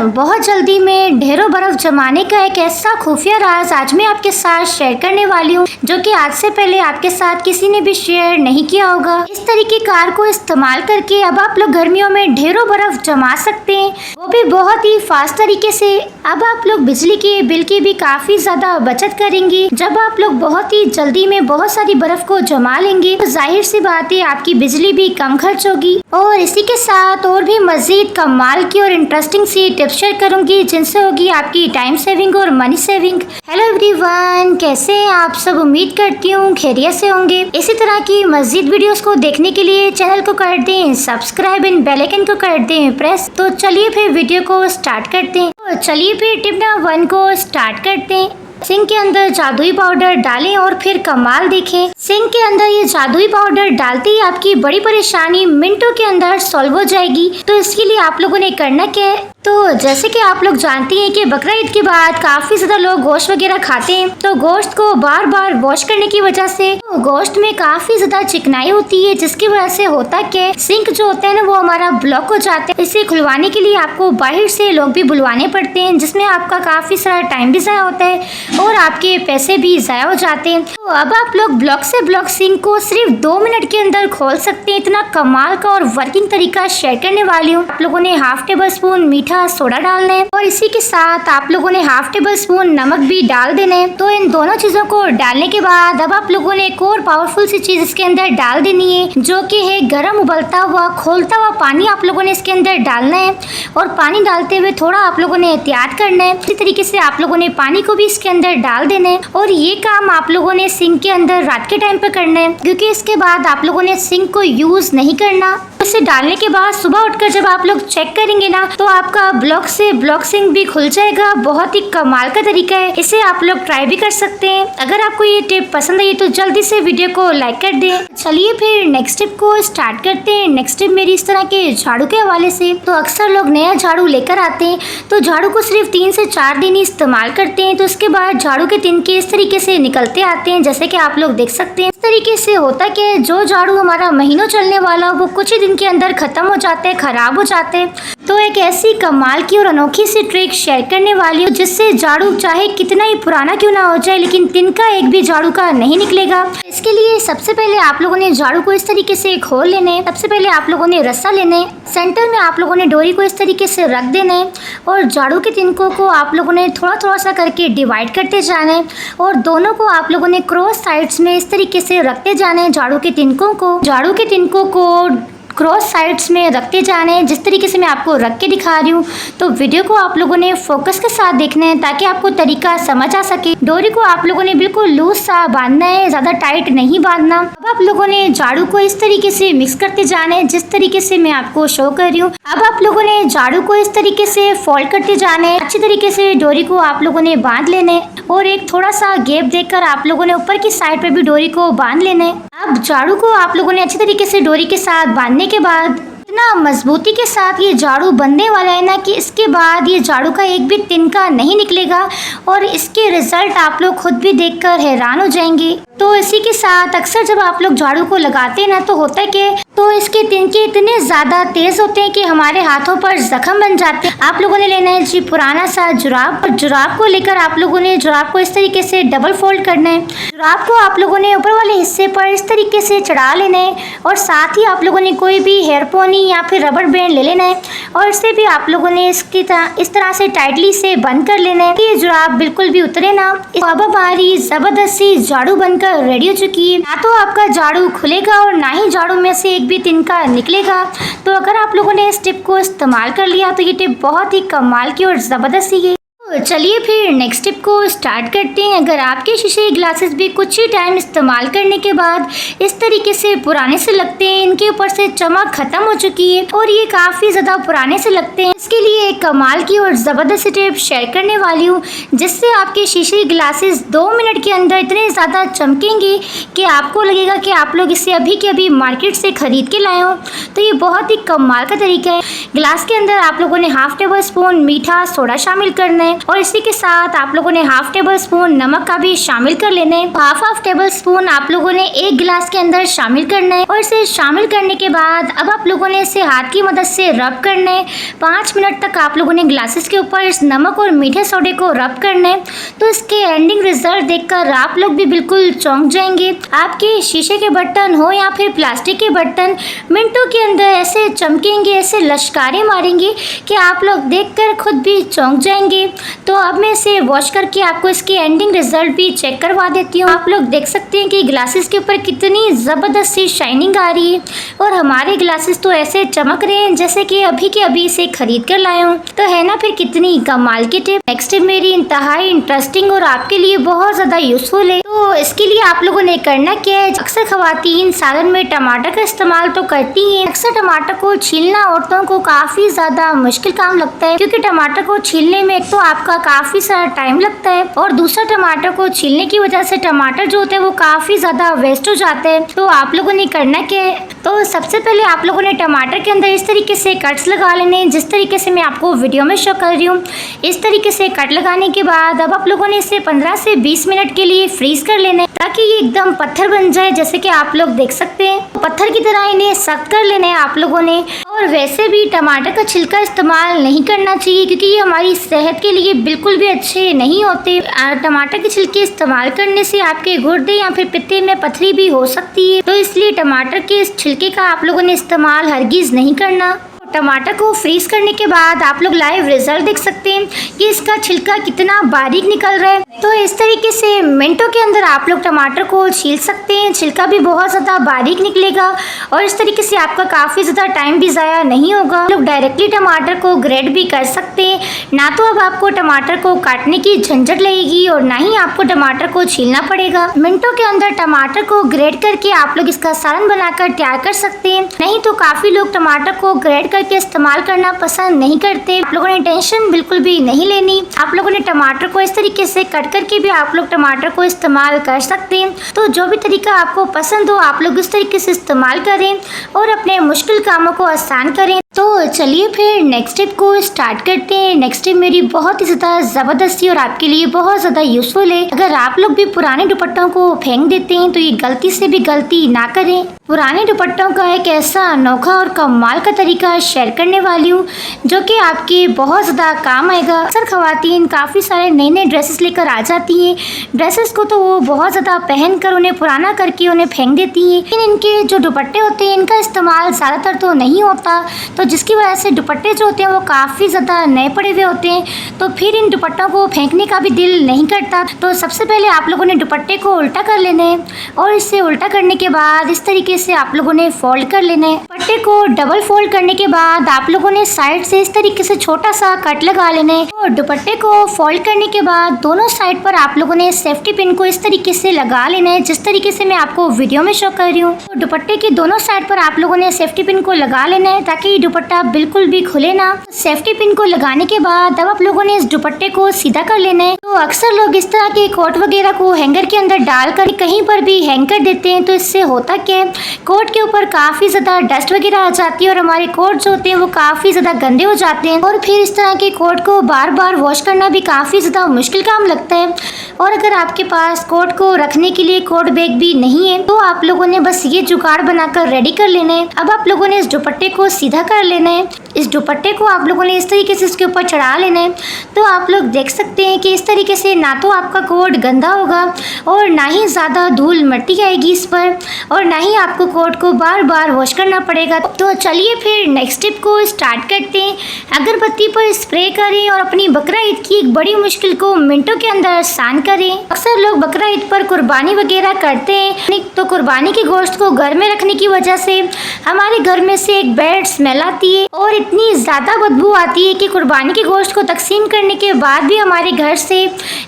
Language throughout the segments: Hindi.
बहुत जल्दी में ढेरों बर्फ जमाने का एक ऐसा खुफिया राज आज मैं आपके साथ शेयर करने वाली हूँ, जो कि आज से पहले आपके साथ किसी ने भी शेयर नहीं किया होगा। इस तरीके कार को इस्तेमाल करके अब आप लोग गर्मियों में ढेरों बर्फ जमा सकते हैं, वो भी बहुत ही फास्ट तरीके से। अब आप लोग बिजली के बिल की भी काफी ज्यादा बचत करेंगे। जब आप लोग बहुत ही जल्दी में बहुत सारी बर्फ को जमा लेंगे तो जाहिर सी बात है आपकी बिजली भी कम खर्च होगी। और इसी के साथ और भी मजीद कमाल की और इंटरेस्टिंग सी टिप्स शेयर करूंगी, जिनसे होगी आपकी टाइम सेविंग और मनी सेविंग। हेलो एवरीवन, कैसे हैं आप सब? उम्मीद करती हूँ खैरियत से होंगे। इसी तरह की मजीद वीडियोस को देखने के लिए चैनल को कर दें सब्सक्राइब एंड बेल आइकन को कर दें प्रेस। तो चलिए फिर वीडियो को स्टार्ट करते हैं। तो चलिए फिर टिप नंबर 1 को स्टार्ट करते हैं। सिंक के अंदर जादुई पाउडर डालें और फिर कमाल देखें। सिंक के अंदर ये जादुई पाउडर डालते ही आपकी बड़ी परेशानी मिनटों के अंदर सॉल्व हो जाएगी। तो इसके लिए आप लोगों ने करना क्या है, तो जैसे कि आप लोग जानते हैं कि बकरा ईद के बाद काफी ज्यादा लोग गोश्त वगैरह खाते हैं, तो गोश्त को बार बार वॉश करने की वजह से तो गोश्त में काफी ज्यादा चिकनाई होती है, जिसकी वजह से होता क्या, सिंक जो होता है ना वो हमारा ब्लॉक हो जाता है। इसे खुलवाने के लिए आपको बाहर से लोग भी बुलवाने पड़ते हैं, जिसमें आपका काफी सारा टाइम भी जाया होता है और आपके पैसे भी जाया हो जाते हैं। तो अब आप लोग ब्लॉक से ब्लॉक सिंक को सिर्फ 2 मिनट के अंदर खोल सकते हैं। इतना कमाल का और वर्किंग तरीका शेयर करने वाली हूँ। आप लोगों ने हाफ टेबल स्पून मीठा सोडा डालना है और इसी के साथ आप लोगों ने हाफ टेबल स्पून नमक भी डाल देना है। तो इन दोनों चीजों को डालने के बाद अब आप लोगों ने एक और पावरफुल सी चीज इसके अंदर डाल देनी है, जो कि है गर्म उबलता हुआ खोलता हुआ पानी। आप लोगों ने इसके अंदर डालना है और पानी डालते हुए थोड़ा आप लोगों ने एहतियात करना है। इसी तरीके से आप लोगों ने पानी को भी इसके अंदर डाल देना है और ये काम आप लोगों ने सिंक के अंदर रात के टाइम पे करना है, क्योंकि इसके बाद आप लोगों ने सिंक को यूज नहीं करना। इसे डालने के बाद सुबह उठकर जब आप लोग चेक करेंगे ना, तो आपका ब्लॉक से ब्लॉक सिंक भी खुल जाएगा। बहुत ही कमाल का तरीका है, इसे आप लोग ट्राई भी कर सकते हैं। अगर आपको ये टिप पसंद आई तो जल्दी से वीडियो को लाइक कर दें। चलिए फिर नेक्स्ट टिप को स्टार्ट करते हैं। नेक्स्ट टिप मेरी इस तरह के झाड़ू के हवाले से। तो अक्सर लोग नया झाड़ू लेकर आते हैं, तो झाड़ू को सिर्फ 3 से 4 दिन ही इस्तेमाल करते हैं, तो उसके बाद झाड़ू के तिनके इस तरीके से निकलते आते हैं, जैसे कि आप लोग देख सकते हैं। इस तरीके से होता क्या है, जो झाड़ू हमारा महीनों चलने वाला वो कुछ ही दिन के अंदर खत्म हो जाते हैं, खराब हो जाते हैं। तो एक ऐसी कमाल की और अनोखी सी ट्रिक शेयर करने वाली हूँ, जिससे झाड़ू चाहे कितना ही पुराना क्यों ना हो जाए, लेकिन तिनका एक भी झाड़ू का नहीं निकलेगा। इसके लिए सबसे पहले आप लोगों ने झाड़ू को इस तरीके से खोल लेना है। सबसे पहले आप लोगों ने रस्सा लेना है, सेंटर में आप लोगों ने डोरी को इस तरीके से रख देना है और झाड़ू के तिनकों को आप लोगों ने थोड़ा थोड़ा सा करके डिवाइड करते जाना है और दोनों को आप लोगों ने क्रॉस साइड्स में इस तरीके से रखते जाना है। झाड़ू के तिनकों को क्रॉस साइड्स में रखते जाने हैं, जिस तरीके से मैं आपको रख के दिखा रही हूँ। तो वीडियो को आप लोगों ने फोकस के साथ देखना है ताकि आपको तरीका समझ आ सके। डोरी को आप लोगों ने बिल्कुल लूज सा बांधना है, ज्यादा टाइट नहीं बांधना। अब आप लोगों ने झाड़ू को इस तरीके से मिक्स करते जाना है, जिस तरीके से मैं आपको शो कर रही हूँ। अब आप लोगों ने झाड़ू को इस तरीके से फोल्ड करते जाना है। अच्छी तरीके से डोरी को आप लोगों ने बांध लेना है और एक थोड़ा सा गैप देकर आप लोगों ने ऊपर की साइड पर भी डोरी को बांध लेना है। अब झाड़ू को आप लोगों ने अच्छी तरीके से डोरी के साथ बांधने के बाद इतना मजबूती के साथ ये झाड़ू बनने वाला है ना, कि इसके बाद ये झाड़ू का एक भी तिनका नहीं निकलेगा और इसके रिजल्ट आप लोग खुद भी देखकर हैरान हो जाएंगे। तो इसी के साथ अक्सर जब आप लोग झाड़ू को लगाते हैं ना, तो होता है कि तो इसके तिनके इतने ज्यादा तेज होते हैं कि हमारे हाथों पर जख्म बन जाते हैं। आप लोगों ने लेना है जी पुराना सा जुराब, और जुराब को लेकर आप लोगों ने जुराब को इस तरीके से डबल फोल्ड करना है। जुराब को आप लोगों ने ऊपर वाले हिस्से पर इस तरीके से चढ़ा लेना है और साथ ही आप लोगों ने कोई भी हेयर पोनी या फिर रबर बैंड ले लेना है और इसे भी आप लोगों ने इस तरह से टाइटली से बंद कर लेना है कि ये जुराब बिल्कुल भी उतरे ना। अब हमारी जबरदस्ती झाड़ू बनकर रेडी हो चुकी है। ना तो आपका झाड़ू खुलेगा और ना ही झाड़ू में से एक भी तिनका निकलेगा। तो अगर आप लोगों ने इस टिप को इस्तेमाल कर लिया तो ये टिप बहुत ही कमाल की और जबरदस्त है। तो चलिए फिर नेक्स्ट टिप को स्टार्ट करते हैं। अगर आपके शीशे के ग्लासेस भी कुछ ही टाइम इस्तेमाल करने के बाद इस तरीके से पुराने से लगते हैं, इनके ऊपर से चमक खत्म हो चुकी है और ये काफी ज्यादा पुराने से लगते हैं, इसके लिए एक कमाल की और जबरदस्त टिप शेयर करने वाली हूँ, जिससे आपके शीशे के ग्लासेस 2 मिनट के अंदर इतने ज्यादा चमकेंगे कि आपको लगेगा कि आप लोग इसे अभी के अभी मार्केट से खरीद के लाए हो। तो ये बहुत ही कमाल का तरीका है। ग्लास के अंदर आप लोगों ने हाफ टेबल स्पून मीठा सोडा शामिल करना है और इसी के साथ आप लोगों ने हाफ टेबल स्पून नमक का भी शामिल कर लेना है। हाफ टेबल स्पून आप लोगों ने एक गिलास के अंदर शामिल करना है और इसे शामिल करने के बाद अब आप लोगों ने इसे हाथ की मदद से रब करना है। 5 मिनट तक आप लोगों ने ग्लासेस के ऊपर इस नमक और मीठे सोडे को रब करना है। तो इसके एंडिंग रिजल्ट देखकर आप लोग भी बिल्कुल चौंक जाएंगे। आपके शीशे के बर्तन हो या फिर प्लास्टिक के बर्तन मिनटों के अंदर ऐसे चमकेंगे, ऐसे लश्कारे मारेंगे कि आप लोग देखकर खुद भी चौंक जाएंगे। तो अब मैं इसे वॉश करके आपको इसके एंडिंग रिजल्ट भी चेक करवा देती हूँ। आप लोग देख सकते हैं कि ग्लासेस के ऊपर कितनी जबरदस्त सी शाइनिंग आ रही है और हमारे ग्लासेस तो ऐसे चमक रहे हैं जैसे कि अभी के अभी इसे खरीद कर लाए हूँ। तो है ना फिर कितनी कमाल की टिप। नेक्स्ट टिप मेरी इंतहाई इंटरेस्टिंग और आपके लिए बहुत ज्यादा यूजफुल है। तो इसके लिए आप लोगों ने करना क्या है, अक्सर खवातीन सालन में टमाटर का इस्तेमाल तो करती हैं। अक्सर टमाटर को छीलना औरतों को काफी ज्यादा मुश्किल काम लगता है, क्योंकि टमाटर को छीलने में एक तो आपका काफी सारा टाइम लगता है और दूसरा टमाटर को छीलने की वजह से टमाटर जो होते हैं वो काफी ज्यादा वेस्ट हो जाते हैं। तो आप लोगों ने करना क्या है, तो सबसे पहले आप लोगों ने टमाटर के अंदर इस तरीके से कट्स लगा लेने, जिस तरीके से मैं आपको वीडियो में शो कर रही हूँ। इस तरीके से कट लगाने के बाद अब आप लोगों ने इसे 15 से 20 मिनट के लिए फ्रीज कर लेना है, ताकि ये एकदम पत्थर बन जाए, जैसे कि आप लोग देख सकते हैं। पत्थर की तरह इन्हें सख्त कर लेना है आप लोगों ने। और वैसे भी टमाटर का छिलका इस्तेमाल नहीं करना चाहिए, क्योंकि ये हमारी सेहत के लिए बिल्कुल भी अच्छे नहीं होते। टमाटर के छिलके इस्तेमाल करने से आपके गुर्दे या फिर पित्ते में पथरी भी हो सकती है। तो इसलिए टमाटर के इस छिलके का आप लोगों ने इस्तेमाल हरगिज नहीं करना। टमाटर को फ्रीज करने के बाद आप लोग लाइव रिजल्ट देख सकते हैं कि इसका छिलका कितना बारीक निकल रहा है। तो इस तरीके से मिनटों के अंदर आप लोग टमाटर को छील सकते हैं, छिलका भी बहुत ज़्यादा बारीक निकलेगा और इस तरीके से आपका काफ़ी ज़्यादा टाइम भी ज़ाया नहीं होगा। आप लोग डायरेक्टली टमाटर को ग्रेड भी कर सकते हैं, ना तो अब आपको टमाटर को काटने की झंझट लगेगी और ना ही आपको टमाटर को छीलना पड़ेगा। मिनटों के अंदर टमाटर को ग्रेड करके आप लोग इसका सालन बनाकर तैयार कर सकते हैं। नहीं तो काफ़ी लोग टमाटर को ग्रेड करके इस्तेमाल करना पसंद नहीं करते। आप लोगों ने टेंशन बिल्कुल भी नहीं लेनी। आप लोगों ने टमाटर को इस तरीके से कट करके भी आप लोग टमाटर को इस्तेमाल कर सकते हैं। तो जो भी तरीका आपको पसंद हो आप लोग इस तरीके से इस्तेमाल करें और अपने मुश्किल कामों को आसान करें। तो चलिए फिर नेक्स्ट टिप को स्टार्ट करते हैं। नेक्स्ट टिप मेरी बहुत ही ज़्यादा ज़बरदस्ती और आपके लिए बहुत ज़्यादा यूजफुल है। अगर आप लोग भी पुराने दुपट्टों को फेंक देते हैं तो ये गलती से भी गलती ना करें। पुराने दुपट्टों का एक ऐसा अनोखा और कमाल का तरीका शेयर करने वाली हूँ जो कि आपके बहुत ज़्यादा काम आएगा। अक्सर खवातीन काफ़ी सारे नए नए ड्रेसेस लेकर आ जाती हैं। ड्रेसेस को तो वो बहुत ज़्यादा पहन कर उन्हें पुराना करके उन्हें फेंक देती हैं, लेकिन इनके जो दुपट्टे होते हैं इनका इस्तेमाल ज़्यादातर तो नहीं होता, तो जिसकी वजह से दुपट्टे जो होते हैं वो काफ़ी ज़्यादा नए पड़े हुए होते हैं। तो फिर इन दुपट्टों को फेंकने का भी दिल नहीं करता। तो सबसे पहले आप लोगों ने दुपट्टे को उल्टा कर लेना है और इसे उल्टा करने के बाद इस तरीके से आप लोगों ने फोल्ड कर लेना है। दुपट्टे को डबल फोल्ड करने के बाद आप लोगों ने साइड से इस तरीके से छोटा सा कट लगा लेना है और दुपट्टे को फोल्ड करने के बाद दोनों साइड पर आप लोगों ने सेफ्टी पिन को इस तरीके से लगा लेना है, जिस तरीके से मैं आपको वीडियो में शो कर रही हूँ। तो दुपट्टे के दोनों साइड पर आप लोगों ने सेफ्टी पिन को लगा लेना है ताकि दुपट्टा बिल्कुल भी खुले ना। सेफ्टी पिन को लगाने के बाद अब आप लोगों ने इस दुपट्टे को सीधा कर लेना है। तो अक्सर लोग इस तरह के कोट वगैरह को हैंगर के अंदर डालकर कहीं पर भी हैंग कर देते हैं। तो इससे होता क्या है, कोट के ऊपर काफी ज्यादा डस्ट वगैरह आ जाती है और हमारे कोट जो होते हैं वो काफी ज्यादा गंदे हो जाते हैं और फिर इस तरह के कोट को बार बार वॉश करना भी काफी ज्यादा मुश्किल काम लगता है। और अगर आपके पास कोट को रखने के लिए कोट बैग भी नहीं है तो आप लोगों ने बस ये जुगाड़ बनाकर रेडी कर लेना है। अब आप लोगों ने इस दुपट्टे को सीधा कर लेना है। इस दुपट्टे को आप लोगों ने इस तरीके से इसके ऊपर चढ़ा लेना है। तो आप लोग देख सकते हैं कि इस तरीके से ना तो आपका कोट गंदा होगा और ना ही ज़्यादा धूल मिट्टी आएगी इस पर और ना ही आपको कोट को बार बार वॉश करना पड़ेगा। तो चलिए फिर नेक्स्ट टिप को स्टार्ट करते हैं। अगरबत्ती पर स्प्रे करें और अपनी बकरा ईद की एक बड़ी मुश्किल को मिनटों के अंदर आसान करें। अक्सर लोग बकरा ईद पर कुर्बानी वगैरह करते हैं, तो कुर्बानी के गोश्त को घर में रखने की वजह से हमारे घर में से एक बैड स्मेल आती है और इतनी ज़्यादा बदबू आती है कि कुर्बानी के गोश्त को तकसीम करने के बाद भी हमारे घर से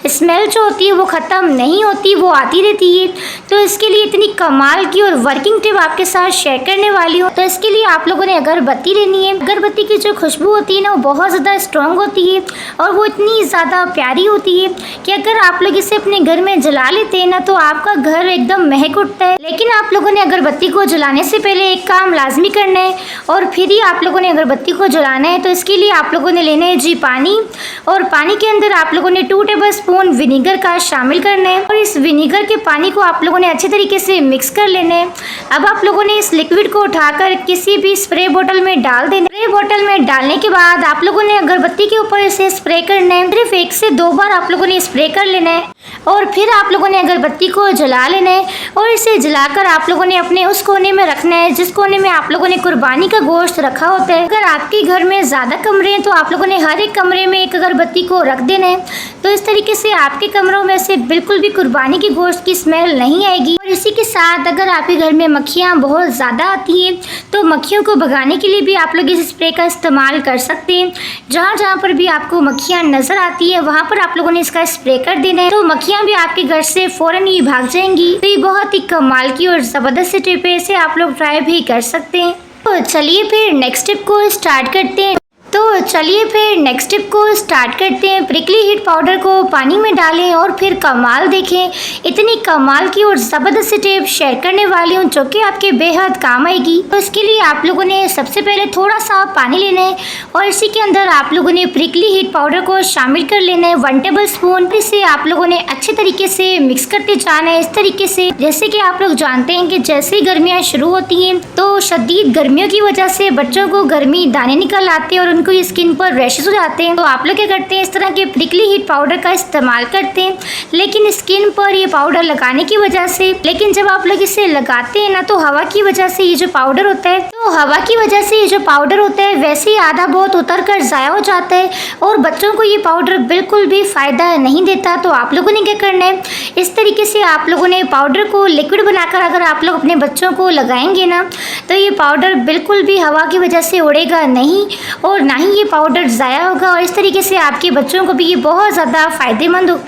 स्मेल जो होती है वो ख़त्म नहीं होती, वो आती रहती है। तो इसके लिए इतनी कमाल की और वर्किंग टिप आपके साथ शेयर करने वाली हूँ। तो इसके लिए आप लोगों ने अगरबत्ती लेनी है। अगरबत्ती की जो खुशबू होती है ना वो बहुत ज़्यादा स्ट्रॉन्ग होती है और वो इतनी ज़्यादा प्यारी होती है कि अगर आप लोग इसे अपने घर में जला लेते हैं ना तो आपका घर एकदम महक उठता है। लेकिन आप लोगों ने अगरबत्ती को जलाने से पहले एक काम लाजमी करना है और फिर ही आप लोगों ने अगरबत्ती अगरबत्ती को जलाना है तो इसके लिए आप लोगों ने लेना है जी पानी, और पानी के अंदर आप लोगों ने 2 टेबलस्पून विनेगर का शामिल करना है और इस विनेगर के पानी को आप लोगों ने अच्छे तरीके से मिक्स कर लेना है। अब आप लोगों ने इस लिक्विड को उठाकर किसी भी स्प्रे बोतल में डाल देना। स्प्रे बोतल में डालने के बाद आप लोगों ने अगरबत्ती के ऊपर इसे स्प्रे करना है। सिर्फ 1 से 2 बार आप लोगों ने स्प्रे कर लेना है और फिर आप लोगों ने अगरबत्ती को जला लेना है और इसे जलाकर आप लोगों ने अपने उस कोने में रखना है जिस कोने में आप लोगों ने कुर्बानी का गोश्त रखा होता है। अगर आपके घर में ज्यादा कमरे हैं तो आप लोगों ने हर एक कमरे में एक अगरबत्ती को रख देना है। तो इस तरीके से आपके कमरों में से बिल्कुल भी कुर्बानी के गोश्त की स्मेल नहीं आएगी। और इसी के साथ अगर आपके घर में मक्खियाँ बहुत ज़्यादा आती हैं तो मक्खियों को भगाने के लिए भी आप लोग इस स्प्रे का इस्तेमाल कर सकते हैं। जहाँ जहाँ पर भी आपको मक्खियाँ नज़र आती है वहाँ पर आप लोगों ने इसका स्प्रे कर देना है, तो मक्खियाँ भी आपके घर से फ़ौरन ही भाग जाएंगी। तो ये बहुत ही कमाल की और ज़बरदस्त टिप है, इसे आप लोग ट्राई भी कर सकते हैं। तो चलिए फिर नेक्स्ट टिप को स्टार्ट करते हैं। प्रिकली हीट पाउडर को पानी में डालें और फिर कमाल देखें। इतनी कमाल की और ज़बरदस्त टिप शेयर करने वाली हूँ जो कि आपके बेहद काम आएगी। तो इसके लिए आप लोगों ने सबसे पहले थोड़ा सा पानी लेना है और इसी के अंदर आप लोगों ने प्रिकली हीट पाउडर को शामिल कर लेना है 1 टेबलस्पून। इसे आप लोगों ने अच्छे तरीके से मिक्स करते जाना है इस तरीके से। जैसे कि आप लोग जानते हैं कि जैसे ही गर्मियाँ शुरू होती हैं तो शदीद गर्मियों की वजह से बच्चों को गर्मी दाने निकल आते हैं और उनको स्किन पर रैशेस हो जाते हैं। तो आप लोग क्या करते हैं, इस तरह के प्रिकली हीट पाउडर का इस्तेमाल करते हैं, लेकिन स्किन पर ये पाउडर लगाने की वजह से, लेकिन जब आप लोग इसे लगाते हैं ना तो हवा की वजह से ये जो पाउडर होता है वैसे ही आधा बहुत उतर कर ज़ाया हो जाता है और बच्चों को ये पाउडर बिल्कुल भी फ़ायदा नहीं देता। तो आप लोगों ने क्या करना है, इस तरीके से आप लोगों ने पाउडर को लिक्विड बनाकर अगर आप लोग अपने बच्चों को लगाएंगे ना तो ये पाउडर बिल्कुल भी हवा की वजह से उड़ेगा नहीं और ना ही ये पाउडर ज़ाया होगा और इस तरीके से आपके बच्चों को भी ये बहुत ज़्यादा फ़ायदेमंद हो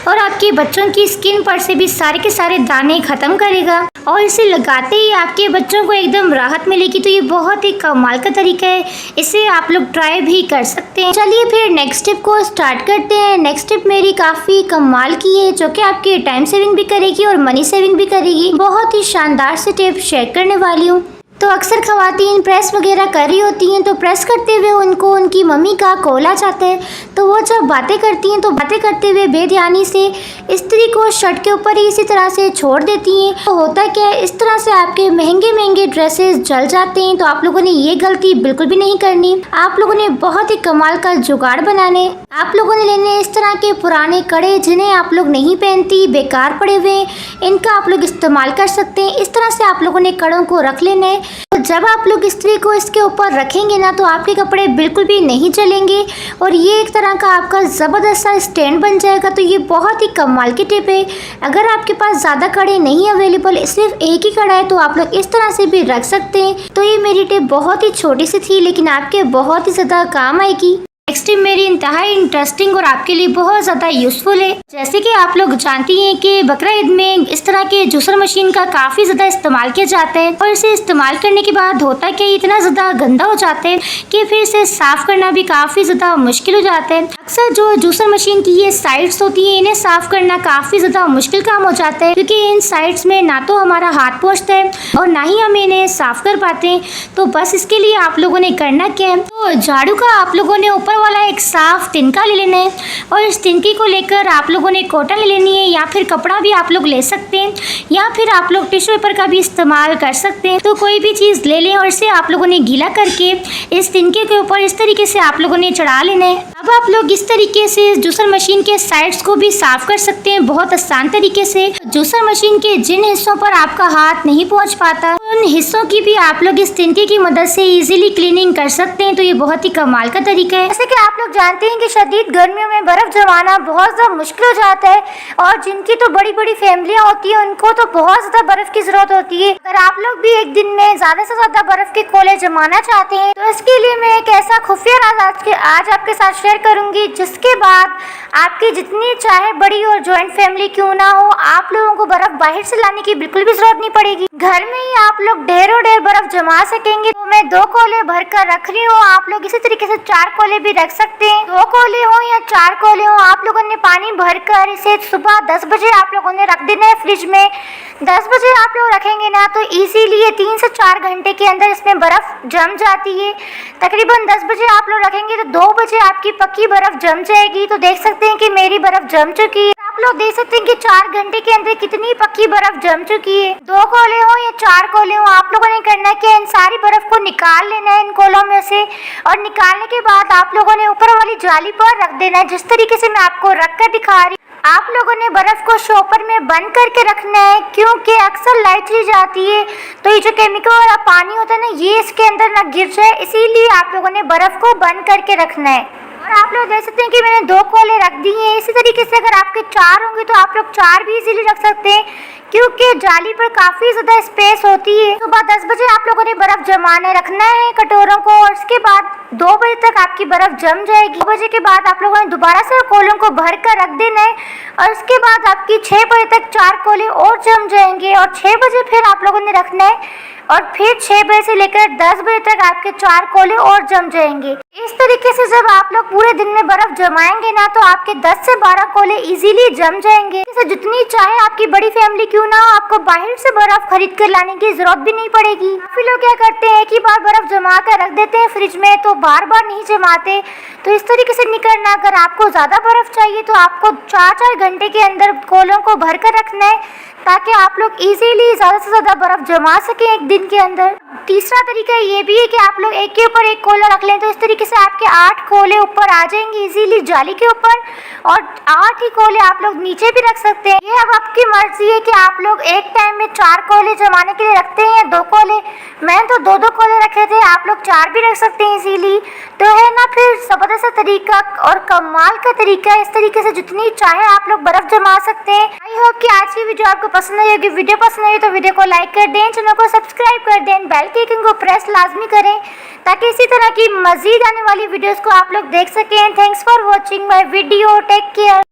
और आपके बच्चों की स्किन पर से भी सारे के सारे दाने ख़त्म करेगा और इसे लगाते ही आपके बच्चों को एकदम राहत मिलेगी। तो ये बहुत ही कमाल का तरीका है, इसे आप लोग ट्राई भी कर सकते हैं। चलिए फिर नेक्स्ट टिप को स्टार्ट करते हैं। नेक्स्ट टिप मेरी काफ़ी कमाल की है जो कि आपकी टाइम सेविंग भी करेगी और मनी सेविंग भी करेगी। बहुत ही शानदार से टिप शेयर करने वाली हूँ। तो अक्सर ख़वातीन प्रेस वगैरह कर रही होती हैं तो प्रेस करते हुए उनको उनकी मम्मी का कॉल आ जाता है। तो वो जब बातें करती हैं तो बातें करते हुए बेध्यानी से इस्त्री को शर्ट के ऊपर ही इसी तरह से छोड़ देती हैं। तो होता क्या है, इस तरह से आपके महंगे महंगे ड्रेसेस जल जाते हैं। तो आप लोगों ने ये गलती बिल्कुल भी नहीं करनी। आप लोगों ने बहुत ही कमाल का जुगाड़ बनाने, आप लोगों ने लेने इस तरह के पुराने कड़े जिन्हें आप लोग नहीं पहनती, बेकार पड़े हुए, इनका आप लोग इस्तेमाल कर सकते हैं। इस तरह से आप लोगों ने कड़ों को रख लेना है। तो जब आप लोग इस्त्री को इसके ऊपर रखेंगे ना तो आपके कपड़े बिल्कुल भी नहीं जलेंगे और ये एक तरह का आपका ज़बरदस्त सा स्टैंड बन जाएगा। तो ये बहुत ही कमाल की टिप है। अगर आपके पास ज़्यादा कड़े नहीं अवेलेबल, सिर्फ एक ही कड़ा है, तो आप लोग इस तरह से भी रख सकते हैं। तो ये मेरी टिप बहुत ही छोटी सी थी लेकिन आपके बहुत ही ज़्यादा काम आएगी। नेक्स्ट टिप मेरी इंतहाई इंटरेस्टिंग और आपके लिए बहुत ज़्यादा यूज़फुल है। जैसे कि आप लोग जानती हैं कि बकरा ईद में इस तरह के जूसर मशीन का काफ़ी ज़्यादा इस्तेमाल किया जाता है और इसे इस्तेमाल करने के बाद होता है कि इतना ज़्यादा गंदा हो जाता है कि फिर इसे साफ़ करना भी काफ़ी ज़्यादा मुश्किल हो जाता है। अक्सर जो जूसर मशीन की ये साइड्स होती हैं इन्हें साफ़ करना काफ़ी ज़्यादा मुश्किल काम हो जाता है क्योंकि इन साइड्स में ना तो हमारा हाथ पहुँचता है और ना ही हम इन्हें साफ़ कर पाते हैं। तो बस इसके लिए आप लोगों ने करना क्या है, तो झाड़ू का आप लोगों ने ऊपर वाला एक साफ तिनका ले लेना है और इस तिनकी को लेकर आप लोगों ने कॉटन ले लेनी है या फिर कपड़ा भी आप लोग ले सकते हैं या फिर आप लोग टिश्यू पेपर का भी इस्तेमाल कर सकते हैं। तो कोई भी चीज़ ले लें और इसे आप लोगों ने गीला करके इस तिनके के ऊपर इस तरीके से आप लोगों ने चढ़ा लेना है। अब आप लोग इस तरीके से जूसर मशीन के साइड्स को भी साफ कर सकते हैं बहुत आसान तरीके से। जूसर मशीन के जिन हिस्सों पर आपका हाथ नहीं पहुँच पाता उन हिस्सों की भी आप लोग इस तिनके की मदद से इजीली क्लीनिंग कर सकते हैं। तो ये बहुत ही कमाल का तरीका है। जैसे कि आप लोग जानते हैं कि शदीद गर्मियों में बर्फ जमाना बहुत ज़्यादा मुश्किल हो जाता है और जिनकी तो बड़ी बड़ी फैमिलियां होती है उनको तो बहुत ज़्यादा बर्फ की जरूरत होती है। अगर आप लोग भी एक दिन में ज़्यादा से ज़्यादा बर्फ के गोले जमाना चाहते हैं तो इसके लिए मैं एक ऐसा खुफिया राज आज आपके साथ शेयर करूंगी जिसके बाद आपकी जितनी चाहे बड़ी और ज्वाइंट फैमिली क्यों ना हो, आप लोगों को बर्फ बाहर से लाने की बिल्कुल भी जरूरत नहीं पड़ेगी। घर में ही आप लोग ढेरों ढेर बर्फ जमा सकेंगे। तो मैं 2 कोले भर कर रख रही हूँ, आप लोग इसी तरीके से 4 कोले भी रख सकते हैं। 2 कोले हो या 4 कोले हो, आप लोगों ने पानी भरकर इसे सुबह 10 बजे आप लोगों ने रख देना है फ्रिज में। 10 बजे आप लोग रखेंगे ना तो इजीली ये 3 से 4 घंटे के अंदर इसमें बर्फ जम जाती है। तकरीबन 10 बजे आप लोग रखेंगे तो 2 बजे आपकी पक्की बर्फ जम जाएगी। तो देख सकते हैं कि मेरी बर्फ जम चुकी है। आप लोग देख सकते हैं कि 4 घंटे के अंदर कितनी पक्की बर्फ जम चुकी है। 2 कोले हो या 4 कोले हो, आप लोगों ने करना है कि इन सारी बर्फ को निकाल लेना है इन कोलों में से, और निकालने के बाद आप लोगों ने ऊपर वाली जाली पर रख देना है, जिस तरीके से मैं आपको रख कर दिखा रही हूँ। आप लोगों ने बर्फ को शॉपर में बंद करके रखना है, क्योंकि अक्सर लाइट चली जाती है तो ये जो केमिकल वाला पानी होता है ना, ये इसके अंदर ना गिर जाए, इसीलिए आप लोगों ने बर्फ को बंद करके रखना है। और आप लोग देख सकते हैं कि मैंने 2 कोले रख दिए हैं। इसी तरीके से अगर आपके 4 होंगे तो आप लोग 4 भी इजीली रख सकते हैं, क्योंकि जाली पर काफ़ी ज़्यादा स्पेस होती है। सुबह 10 बजे आप लोगों ने बर्फ़ जमाने रखना है कटोरों को, और इसके बाद 2 बजे तक आपकी बर्फ़ जम जाएगी। 2 बजे के बाद आप लोगों ने दोबारा से कोलों को भर कर रख देना है, और उसके बाद आपकी 6 बजे तक 4 कोले और जम जाएंगे, और 6 बजे फिर आप लोगों ने रखना है, और फिर 6 बजे से लेकर 10 बजे तक आपके 4 कोले और जम जाएंगे। इस तरीके से जब आप लोग पूरे दिन में बर्फ जमाएंगे ना तो आपके 10 से 12 कोले इजीली जम जाएंगे। इसे जितनी चाहे आपकी बड़ी फैमिली क्यों ना हो, आपको बाहर से बर्फ खरीद कर लाने की जरूरत भी नहीं पड़ेगी। काफी लोग क्या करते हैं, एक ही बार बर्फ जमा कर रख देते हैं फ्रिज में, तो बार बार नहीं जमाते। तो इस तरीके से नहीं करना। अगर आपको ज्यादा बर्फ चाहिए तो आपको 4-4 घंटे के अंदर कोलों को भर कर रखना है, ताकि आप लोग इजीली ज़्यादा से ज़्यादा बर्फ़ जमा सकें एक दिन के अंदर। तीसरा तरीका ये भी है कि आप लोग एक के ऊपर एक कोला रख लें, तो इस तरीके से आपके 8 कोले ऊपर आ जाएंगे इजीली जाली के ऊपर, और 8 ही कोले आप लोग नीचे भी रख सकते हैं। ये अब आपकी मर्जी है कि आप लोग एक टाइम में 4 कोले जमाने के लिए रखते हैं या 2 कोले। मैंने तो 2-2 कोले रखे थे, आप लोग 4 भी रख सकते हैं इजीली। तो है ना फिर ज़बरदस्त तरीका और कमाल का तरीका है। इस तरीके से जितनी चाहे आप लोग बर्फ़ जमा सकते हैं। आई होप कि आज की वीडियो आपको पसंद आई होगी। वीडियो पसंद आई तो वीडियो को लाइक कर दें, चैनल को सब्सक्राइब कर दें, बेल के आइकन को प्रेस लाजमी करें, ताकि इसी तरह की मजीद आने वाली वीडियोस को आप लोग देख सकें। Thanks for watching my video. Take care.